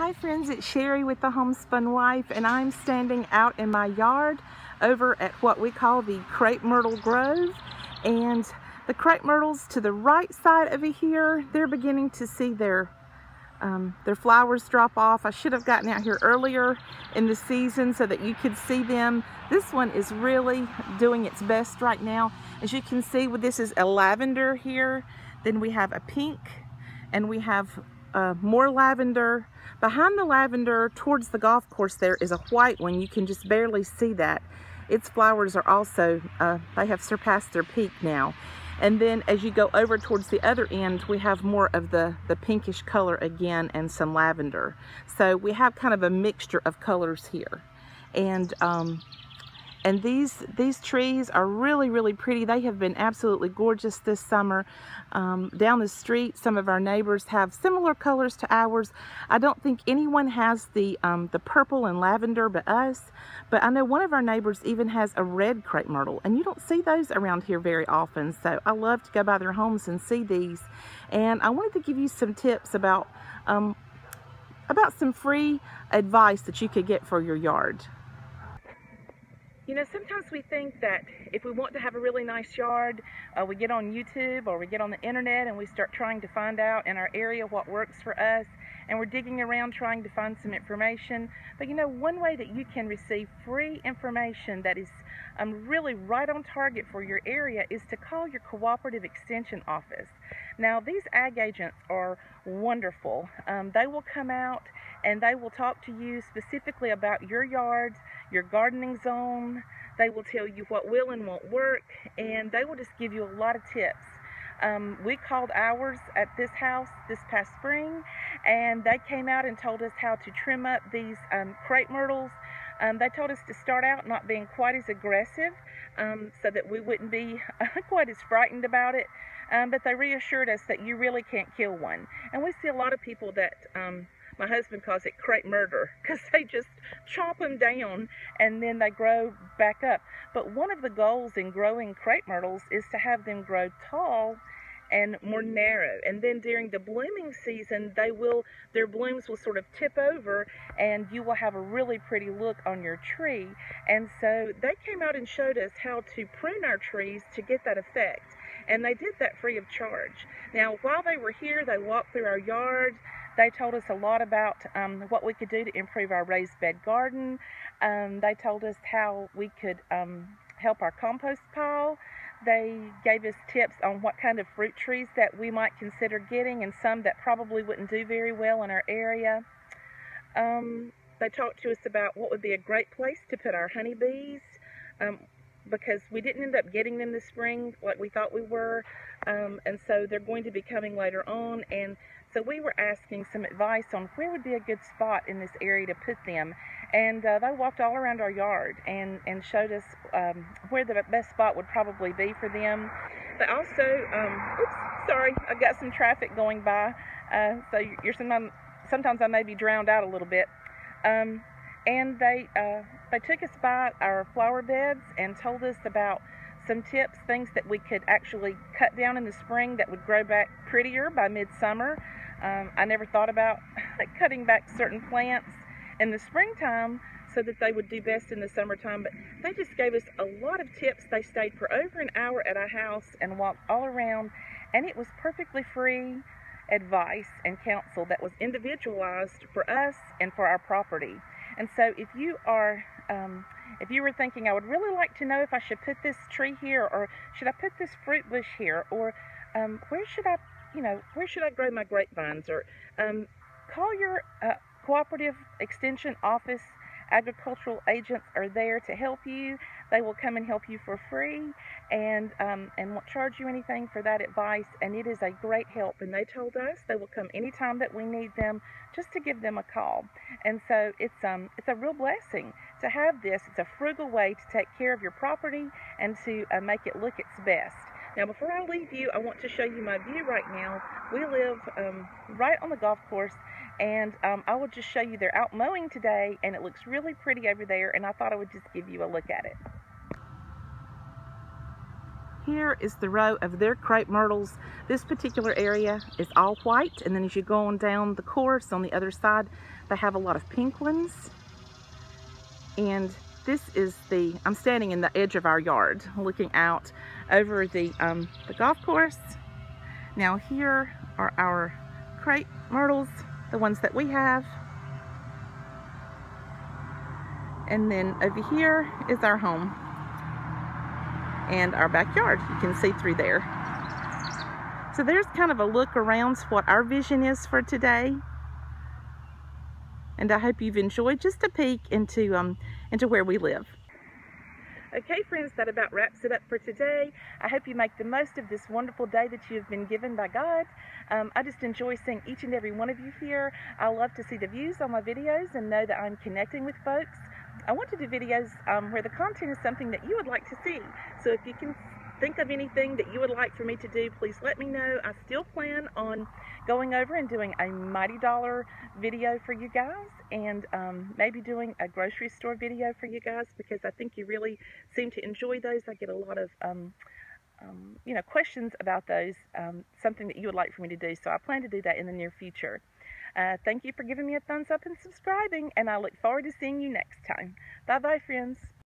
Hi friends, it's Sherry with the Homespun Wife, and I'm standing out in my yard over at what we call the Crepe Myrtle Grove. And the crepe myrtles to the right side over here, they're beginning to see their flowers drop off. I should have gotten out here earlier in the season so that you could see them. This one is really doing its best right now. As you can see, this is a lavender here, then we have a pink, and we have more lavender. Behind the lavender towards the golf course there is a white one. You can just barely see that. Its flowers are also, they have surpassed their peak now. And then as you go over towards the other end, we have more of the pinkish color again and some lavender. So we have kind of a mixture of colors here. And these trees are really pretty. They have been absolutely gorgeous this summer. Down the street, some of our neighbors have similar colors to ours. I don't think anyone has the purple and lavender but us. But I know one of our neighbors even has a red crepe myrtle, and you don't see those around here very often. So I love to go by their homes and see these. And I wanted to give you some tips about some free advice that you could get for your yard. You know, sometimes we think that if we want to have a really nice yard, we get on YouTube or we get on the internet and we start trying to find out in our area what works for us, and we're digging around trying to find some information. But you know, one way that you can receive free information that is really right on target for your area is to call your cooperative extension office. Now, these ag agents are wonderful. They will come out and they will talk to you specifically about your yard, your gardening zone. They will tell you what will and won't work, and they will just give you a lot of tips. We called ours at this house this past spring, and they came out and told us how to trim up these crepe myrtles. They told us to start out not being quite as aggressive so that we wouldn't be quite as frightened about it, but they reassured us that you really can't kill one. And we see a lot of people that my husband calls it crepe murder, because they just chop them down and then they grow back up. But one of the goals in growing crepe myrtles is to have them grow tall and more narrow. And then during the blooming season, their blooms will sort of tip over and you will have a really pretty look on your tree. And so they came out and showed us how to prune our trees to get that effect. And they did that free of charge. Now, while they were here, they walked through our yard. They told us a lot about what we could do to improve our raised bed garden. They told us how we could help our compost pile. They gave us tips on what kind of fruit trees that we might consider getting, and some that probably wouldn't do very well in our area. They talked to us about what would be a great place to put our honeybees, because we didn't end up getting them this spring like we thought we were, and so they're going to be coming later on. And so we were asking some advice on where would be a good spot in this area to put them. And they walked all around our yard and showed us where the best spot would probably be for them. They also, oops, sorry, I've got some traffic going by, so sometimes I may be drowned out a little bit. And they took us by our flower beds and told us about some tips, things that we could actually cut down in the spring that would grow back prettier by midsummer. I never thought about cutting back certain plants in the springtime so that they would do best in the summertime, but they just gave us a lot of tips. They stayed for over an hour at our house and walked all around, and it was perfectly free advice and counsel that was individualized for us and for our property. And so if you were thinking, I would really like to know if I should put this tree here, or should I put this fruit bush here, or where should I grow my grapevines, or call your cooperative extension office. Agricultural agents are there to help you. They will come and help you for free and won't charge you anything for that advice, and it is a great help. And they told us they will come anytime that we need them, just to give them a call. And so it's a real blessing to have this. It's a frugal way to take care of your property and to make it look its best. Now, before I leave you, I want to show you my view right now. We live right on the golf course, and I will just show you they're out mowing today, and it looks really pretty over there, and I thought I would just give you a look at it. Here is the row of their crepe myrtles. This particular area is all white, and then as you go on down the course on the other side, they have a lot of pink ones. And this is I'm standing in the edge of our yard, looking out over the golf course. Now here are our crepe myrtles, the ones that we have. And then over here is our home and our backyard. You can see through there. So there's kind of a look around what our vision is for today. And I hope you've enjoyed just a peek into where we live. Okay friends, that about wraps it up for today. I hope you make the most of this wonderful day that you have been given by God. I just enjoy seeing each and every one of you here. I love to see the views on my videos and know that I'm connecting with folks. I want to do videos where the content is something that you would like to see. So if you can think of anything that you would like for me to do, please let me know. I still plan on going over and doing a Mighty Dollar video for you guys, and maybe doing a grocery store video for you guys, because I think you really seem to enjoy those. I get a lot of questions about those, something that you would like for me to do, so I plan to do that in the near future. Thank you for giving me a thumbs up and subscribing, and I look forward to seeing you next time. Bye bye friends.